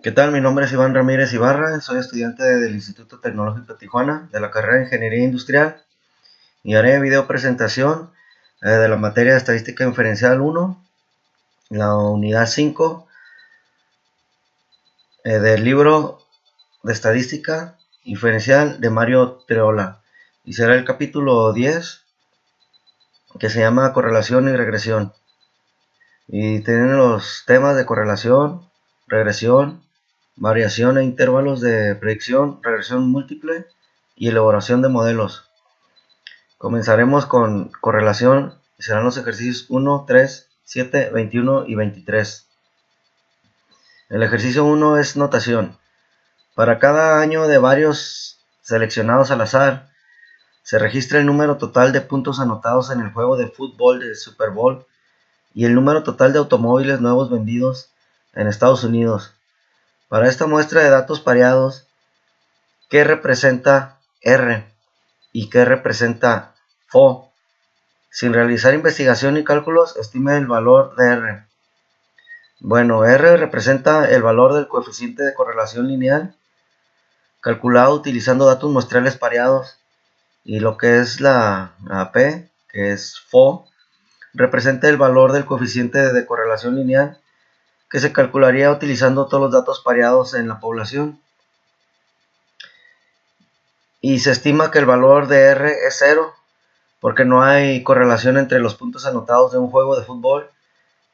¿Qué tal? Mi nombre es Iván Ramírez Ibarra, soy estudiante del Instituto Tecnológico de Tijuana, de la carrera de Ingeniería Industrial, y haré video presentación de la materia de Estadística Inferencial 1, la unidad 5 del libro de Estadística Inferencial de Mario Treola, y será el capítulo 10, que se llama Correlación y Regresión, y tienen los temas de correlación, regresión, variación e intervalos de predicción, regresión múltiple y elaboración de modelos. Comenzaremos con correlación y serán los ejercicios 1, 3, 7, 21 y 23. El ejercicio 1 es notación. Para cada año de varios seleccionados al azar, se registra el número total de puntos anotados en el juego de fútbol del Super Bowl y el número total de automóviles nuevos vendidos en Estados Unidos. Para esta muestra de datos pareados, ¿qué representa R y qué representa FO? Sin realizar investigación y cálculos, estime el valor de R. Bueno, R representa el valor del coeficiente de correlación lineal calculado utilizando datos muestrales pareados, y lo que es la P, que es FO, representa el valor del coeficiente de correlación lineal que se calcularía utilizando todos los datos pareados en la población. Y se estima que el valor de R es 0, porque no hay correlación entre los puntos anotados de un juego de fútbol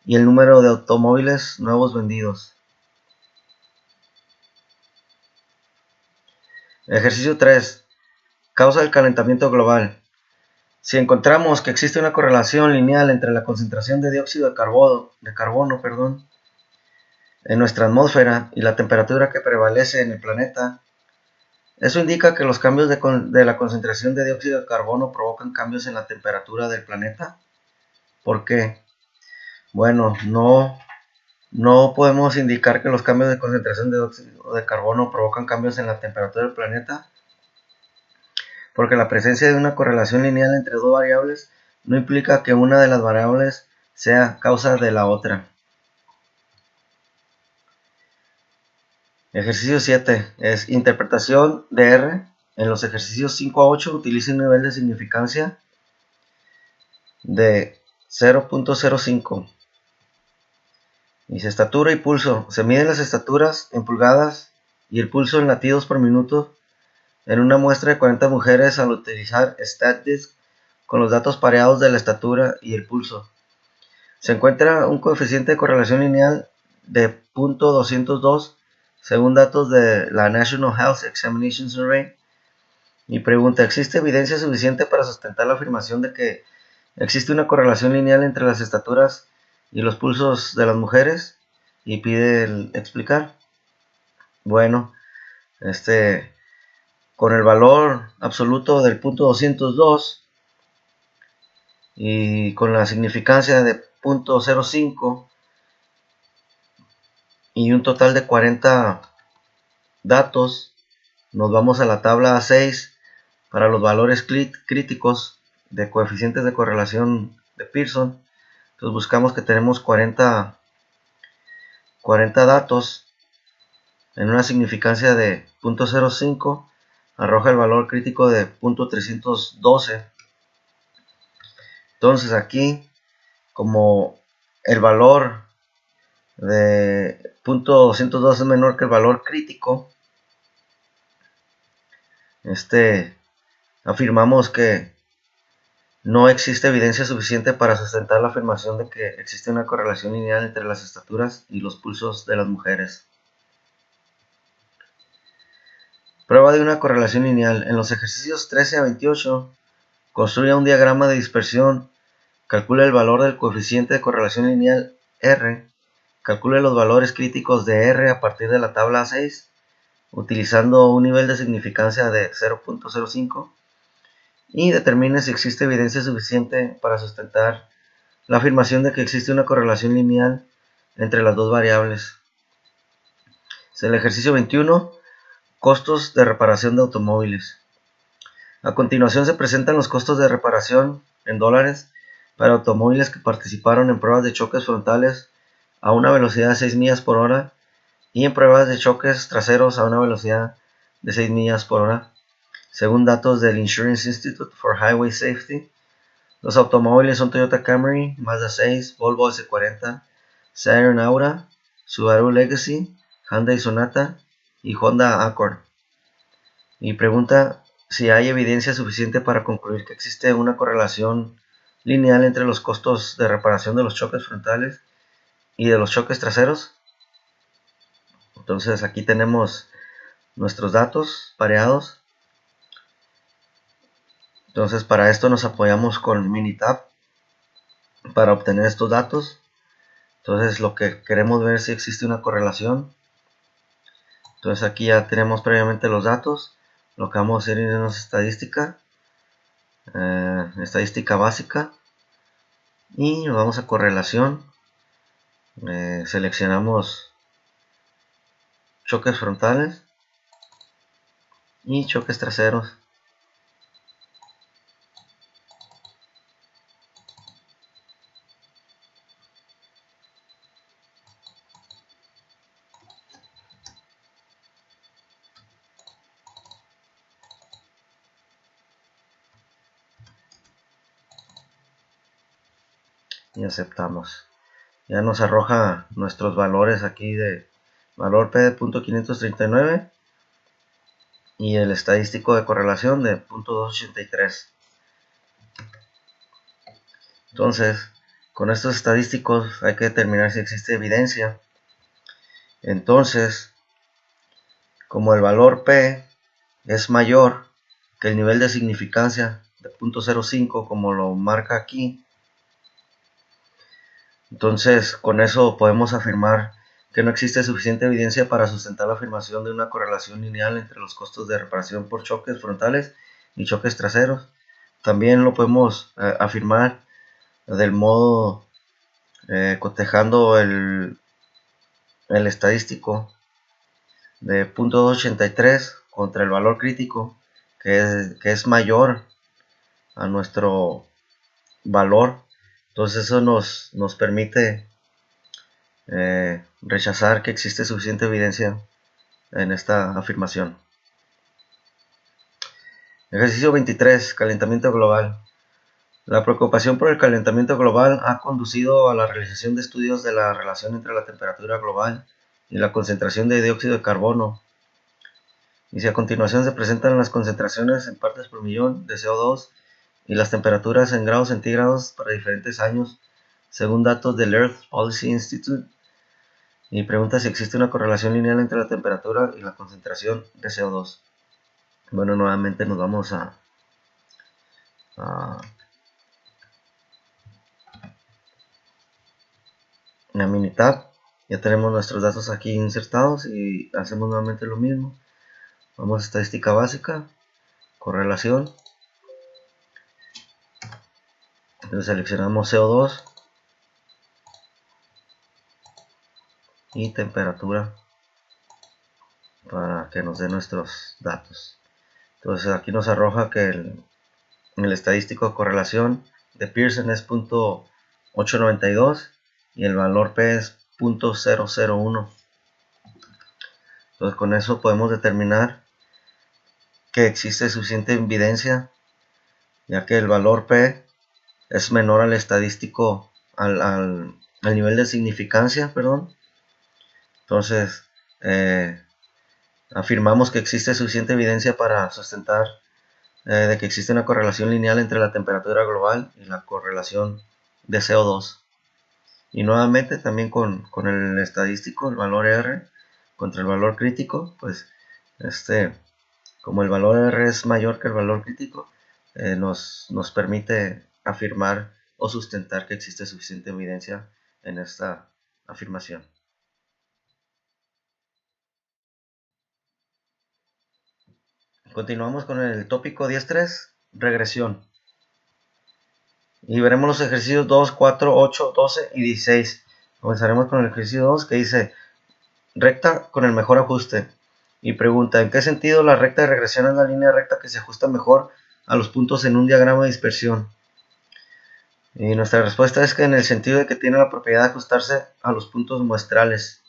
y el número de automóviles nuevos vendidos. Ejercicio 3. Causa del calentamiento global. Si encontramos que existe una correlación lineal entre la concentración de dióxido de carbono, en nuestra atmósfera y la temperatura que prevalece en el planeta, eso indica que los cambios de la concentración de dióxido de carbono provocan cambios en la temperatura del planeta. ¿Por qué? Bueno, no podemos indicar que los cambios de concentración de dióxido de carbono provocan cambios en la temperatura del planeta, porque la presencia de una correlación lineal entre dos variables no implica que una de las variables sea causa de la otra. Ejercicio 7 es interpretación de R. En los ejercicios 5 a 8 utilice un nivel de significancia de 0.05. Dice estatura y pulso. Se miden las estaturas en pulgadas y el pulso en latidos por minuto en una muestra de 40 mujeres al utilizar StatDisk con los datos pareados de la estatura y el pulso. Se encuentra un coeficiente de correlación lineal de 0.202 según datos de la National Health Examination Survey, y pregunta, ¿existe evidencia suficiente para sustentar la afirmación de que existe una correlación lineal entre las estaturas y los pulsos de las mujeres? Y pide explicar. Bueno, con el valor absoluto del 0.202 y con la significancia de 0.05 y un total de 40 datos, nos vamos a la tabla A6 para los valores críticos de coeficientes de correlación de Pearson. Entonces buscamos que tenemos 40 datos en una significancia de 0.05, arroja el valor crítico de 0.312. Entonces aquí, como el valor de 0.202 es menor que el valor crítico, afirmamos que no existe evidencia suficiente para sustentar la afirmación de que existe una correlación lineal entre las estaturas y los pulsos de las mujeres. Prueba de una correlación lineal. En los ejercicios 13 a 28, construya un diagrama de dispersión, calcule el valor del coeficiente de correlación lineal R, calcule los valores críticos de R a partir de la tabla A6, utilizando un nivel de significancia de 0.05, y determine si existe evidencia suficiente para sustentar la afirmación de que existe una correlación lineal entre las dos variables. Es el ejercicio 21, costos de reparación de automóviles. A continuación se presentan los costos de reparación en dólares para automóviles que participaron en pruebas de choques frontales a una velocidad de 6 millas por hora y en pruebas de choques traseros a una velocidad de 6 millas por hora. Según datos del Insurance Institute for Highway Safety, los automóviles son Toyota Camry, Mazda 6, Volvo S40, Saturn Aura, Subaru Legacy, Hyundai Sonata y Honda Accord. Y pregunta si hay evidencia suficiente para concluir que existe una correlación lineal entre los costos de reparación de los choques frontales y de los choques traseros. Entonces aquí tenemos nuestros datos pareados. Entonces para esto nos apoyamos con Minitab para obtener estos datos. Entonces lo que queremos ver es si existe una correlación. Entonces aquí ya tenemos previamente los datos. Lo que vamos a hacer es estadística, estadística básica, y nos vamos a correlación. Seleccionamos choques frontales y choques traseros. Y aceptamos. Ya nos arroja nuestros valores aquí de valor P de .539 y el estadístico de correlación de .283. Entonces, con estos estadísticos hay que determinar si existe evidencia. Entonces, como el valor P es mayor que el nivel de significancia de .05, como lo marca aquí, entonces con eso podemos afirmar que no existe suficiente evidencia para sustentar la afirmación de una correlación lineal entre los costos de reparación por choques frontales y choques traseros. También lo podemos afirmar del modo cotejando el estadístico de .283 contra el valor crítico, que es mayor a nuestro valor. Entonces eso nos permite rechazar que existe suficiente evidencia en esta afirmación. Ejercicio 23. Calentamiento global. La preocupación por el calentamiento global ha conducido a la realización de estudios de la relación entre la temperatura global y la concentración de dióxido de carbono. Y si a continuación se presentan las concentraciones en partes por millón de CO2 y las temperaturas en grados centígrados para diferentes años, según datos del Earth Policy Institute, y pregunta si existe una correlación lineal entre la temperatura y la concentración de CO2. Bueno, nuevamente nos vamos a Minitab. Ya tenemos nuestros datos aquí insertados y hacemos nuevamente lo mismo. Vamos a estadística básica, correlación. Entonces seleccionamos CO2 y temperatura para que nos dé nuestros datos. Entonces aquí nos arroja que el estadístico de correlación de Pearson es .892 y el valor P es .001. Entonces con eso podemos determinar que existe suficiente evidencia, ya que el valor P es menor al estadístico, al nivel de significancia, perdón. Entonces afirmamos que existe suficiente evidencia para sustentar de que existe una correlación lineal entre la temperatura global y la correlación de CO2. Y nuevamente también con el estadístico, el valor R contra el valor crítico, pues como el valor R es mayor que el valor crítico, nos permite afirmar o sustentar que existe suficiente evidencia en esta afirmación. Continuamos con el tópico 10.3, regresión. Y veremos los ejercicios 2, 4, 8, 12 y 16. Comenzaremos con el ejercicio 2 que dice recta con el mejor ajuste. Y pregunta, ¿en qué sentido la recta de regresión es la línea recta que se ajusta mejor a los puntos en un diagrama de dispersión? Y nuestra respuesta es que en el sentido de que tiene la propiedad de ajustarse a los puntos muestrales.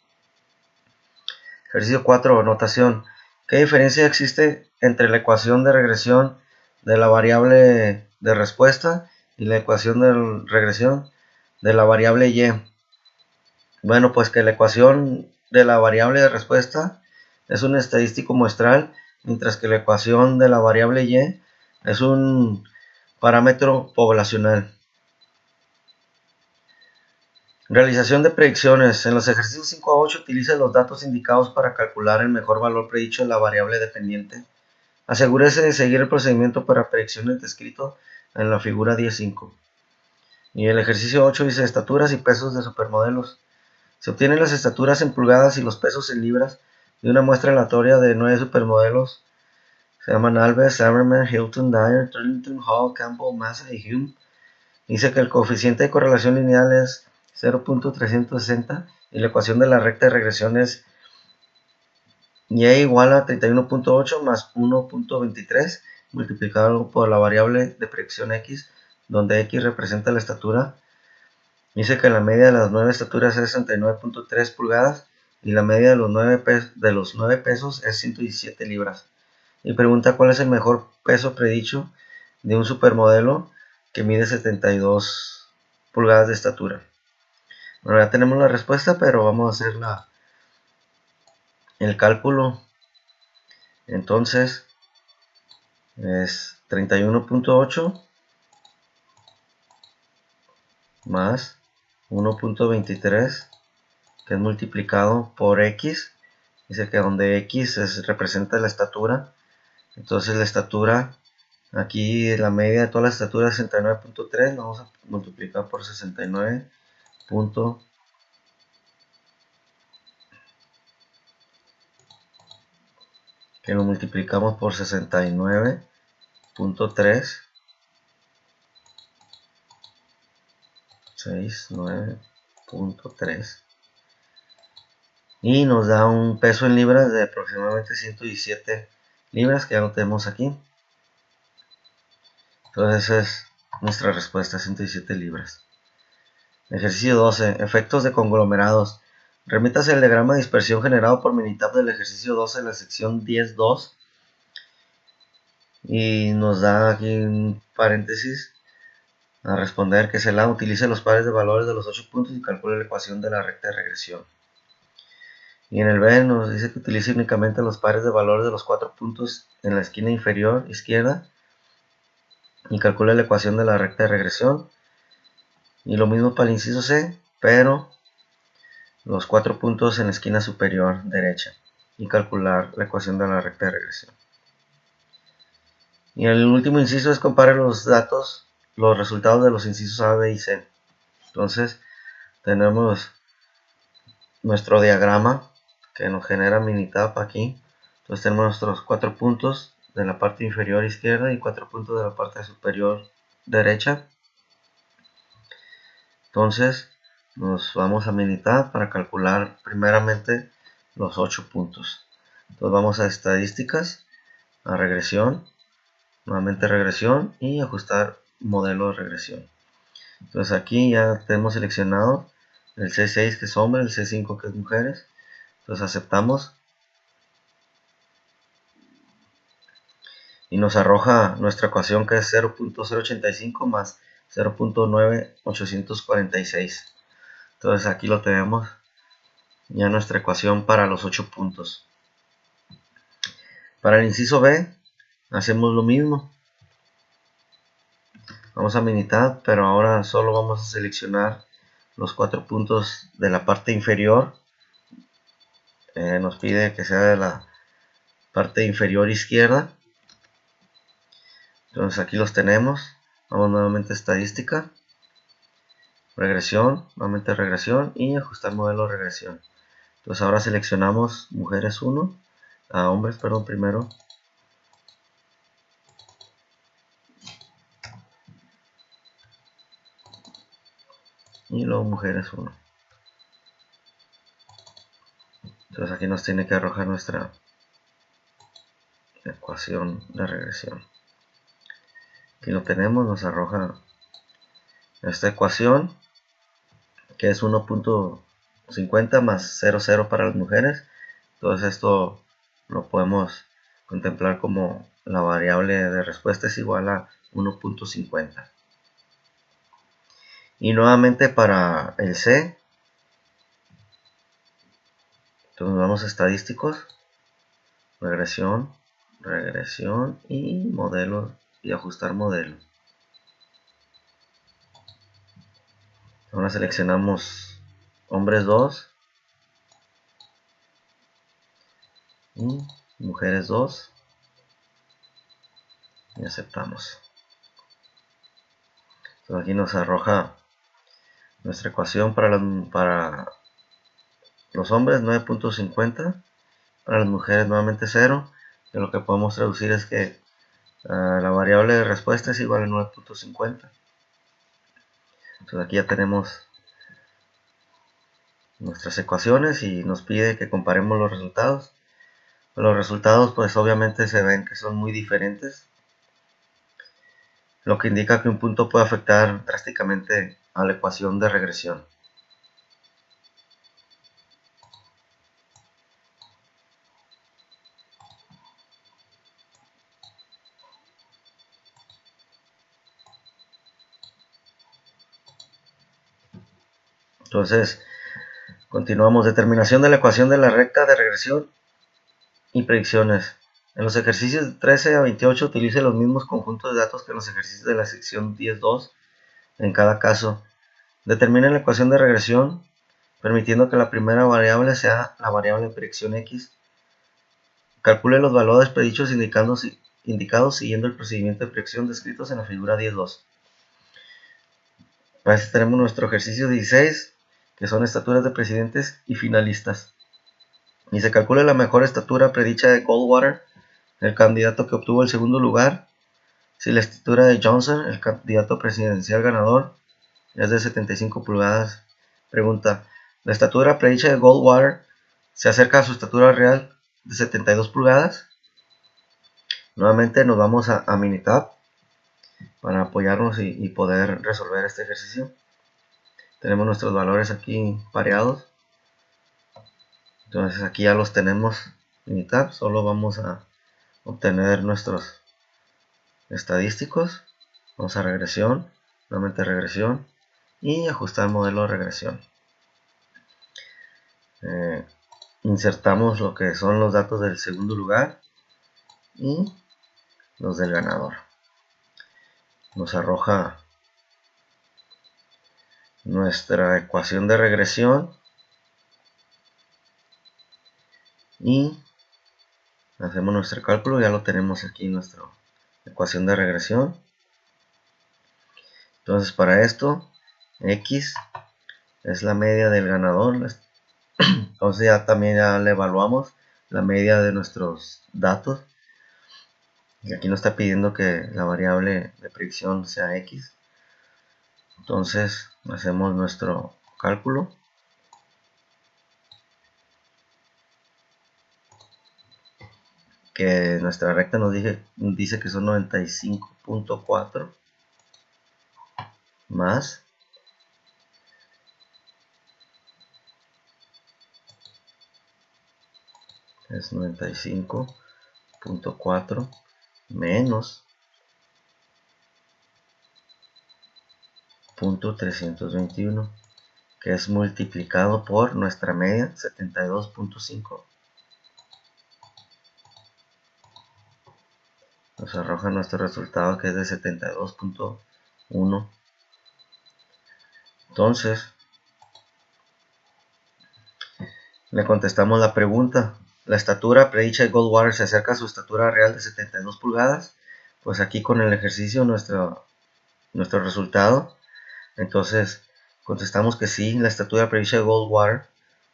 Ejercicio 4. Notación. ¿Qué diferencia existe entre la ecuación de regresión de la variable de respuesta y la ecuación de regresión de la variable y? Bueno, pues que la ecuación de la variable de respuesta es un estadístico muestral, mientras que la ecuación de la variable y es un parámetro poblacional. Realización de predicciones. En los ejercicios 5 a 8 utilice los datos indicados para calcular el mejor valor predicho de la variable dependiente. Asegúrese de seguir el procedimiento para predicciones descrito en la figura 10.5. Y el ejercicio 8 dice estaturas y pesos de supermodelos. Se obtienen las estaturas en pulgadas y los pesos en libras de una muestra aleatoria de 9 supermodelos. Se llaman Alves, Saberman, Hilton, Dyer, Turlington, Hall, Campbell, Massa y Hume. Dice que el coeficiente de correlación lineal es 0.360 y la ecuación de la recta de regresión es y igual a 31.8 más 1.23 multiplicado por la variable de predicción x, donde x representa la estatura. Dice que la media de las 9 estaturas es 69.3 pulgadas y la media de los 9 pesos es 117 libras. Y pregunta cuál es el mejor peso predicho de un supermodelo que mide 72 pulgadas de estatura. Bueno, ya tenemos la respuesta, pero vamos a hacer el cálculo. Entonces es 31.8 más 1.23, que es multiplicado por x. Dice que donde x representa la estatura, entonces la estatura, aquí la media de todas las estaturas es 69.3, vamos a multiplicar por 69. Que lo multiplicamos por 69.3, 69.3, y nos da un peso en libras de aproximadamente 117 libras, que ya lo tenemos aquí. Entonces esa es nuestra respuesta, 117 libras. Ejercicio 12. Efectos de conglomerados. Remítase al diagrama de dispersión generado por Minitab del ejercicio 12 de la sección 10.2. Y nos da aquí un paréntesis a responder que se la utilice los pares de valores de los 8 puntos y calcule la ecuación de la recta de regresión. Y en el B nos dice que utilice únicamente los pares de valores de los 4 puntos en la esquina inferior izquierda y calcule la ecuación de la recta de regresión. Y lo mismo para el inciso C, pero los 4 puntos en la esquina superior derecha y calcular la ecuación de la recta de regresión. Y el último inciso es comparar los resultados de los incisos A, B y C. Entonces tenemos nuestro diagrama que nos genera Minitab aquí. Entonces tenemos nuestros 4 puntos de la parte inferior izquierda y 4 puntos de la parte superior derecha. Entonces nos vamos a Minitab para calcular primeramente los 8 puntos. Entonces vamos a estadísticas, a regresión, nuevamente regresión y ajustar modelo de regresión. Entonces aquí ya tenemos seleccionado el C6 que es hombre, el C5 que es mujeres. Entonces aceptamos y nos arroja nuestra ecuación que es 0.085 más 0.9846. Entonces aquí lo tenemos ya nuestra ecuación para los 8 puntos. Para el inciso B hacemos lo mismo. Vamos a Minitab, pero ahora solo vamos a seleccionar los 4 puntos de la parte inferior. Nos pide que sea de la parte inferior izquierda. Entonces aquí los tenemos. Vamos nuevamente a estadística, regresión, nuevamente regresión y ajustar modelo de regresión. Entonces ahora seleccionamos mujeres 1, hombres, perdón, primero. Y luego mujeres 1. Entonces aquí nos tiene que arrojar nuestra ecuación de regresión. Aquí lo tenemos, nos arroja esta ecuación que es 1.50 más 0,0 para las mujeres Entonces esto lo podemos contemplar como la variable de respuesta es igual a 1.50. Y nuevamente para el C, entonces vamos a estadísticos, regresión y modelos y ajustar modelo. Ahora seleccionamos hombres 2 y mujeres 2 y aceptamos. Entonces aquí nos arroja nuestra ecuación para los hombres 9.50, para las mujeres nuevamente 0, y lo que podemos traducir es que la variable de respuesta es igual a 9.50. Entonces aquí ya tenemos nuestras ecuaciones y nos pide que comparemos los resultados. Los resultados pues obviamente se ven que son muy diferentes, lo que indica que un punto puede afectar drásticamente a la ecuación de regresión. Entonces, continuamos. Determinación de la ecuación de la recta de regresión y predicciones. En los ejercicios 13 a 28 utilice los mismos conjuntos de datos que en los ejercicios de la sección 10.2. En cada caso, determine la ecuación de regresión, permitiendo que la primera variable sea la variable de predicción x. Calcule los valores predichos indicados siguiendo el procedimiento de predicción descritos en la figura 10.2. Para esto tenemos nuestro ejercicio 16, que son estaturas de presidentes y finalistas. Y se calcula la mejor estatura predicha de Goldwater, el candidato que obtuvo el segundo lugar, si la estatura de Johnson, el candidato presidencial ganador, es de 75 pulgadas. Pregunta, ¿la estatura predicha de Goldwater se acerca a su estatura real de 72 pulgadas? Nuevamente nos vamos a Minitab para apoyarnos y poder resolver este ejercicio. Tenemos nuestros valores aquí pareados. Entonces aquí ya los tenemos Minitab. Solo vamos a obtener nuestros estadísticos. Vamos a regresión, nuevamente regresión y ajustar modelo de regresión. Insertamos lo que son los datos del segundo lugar y los del ganador. Nos arroja nuestra ecuación de regresión y hacemos nuestro cálculo. Ya lo tenemos aquí en nuestra ecuación de regresión. Entonces para esto x es la media del ganador. Entonces ya también le evaluamos la media de nuestros datos. Y aquí nos está pidiendo que la variable de predicción sea x. Entonces hacemos nuestro cálculo. Que nuestra recta nos dice que son 95.4 más es 95.4 menos 0.321, que es multiplicado por nuestra media 72.5. Nos arroja nuestro resultado, que es de 72.1. Entonces le contestamos la pregunta. La estatura predicha de Goldwater se acerca a su estatura real de 72 pulgadas. Pues aquí con el ejercicio nuestro resultado. Entonces contestamos que sí, la estatura predicha de Goldwater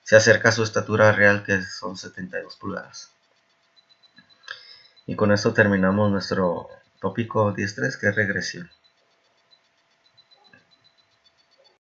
se acerca a su estatura real, que son 72 pulgadas. Y con esto terminamos nuestro tópico 10.3, que es regresión.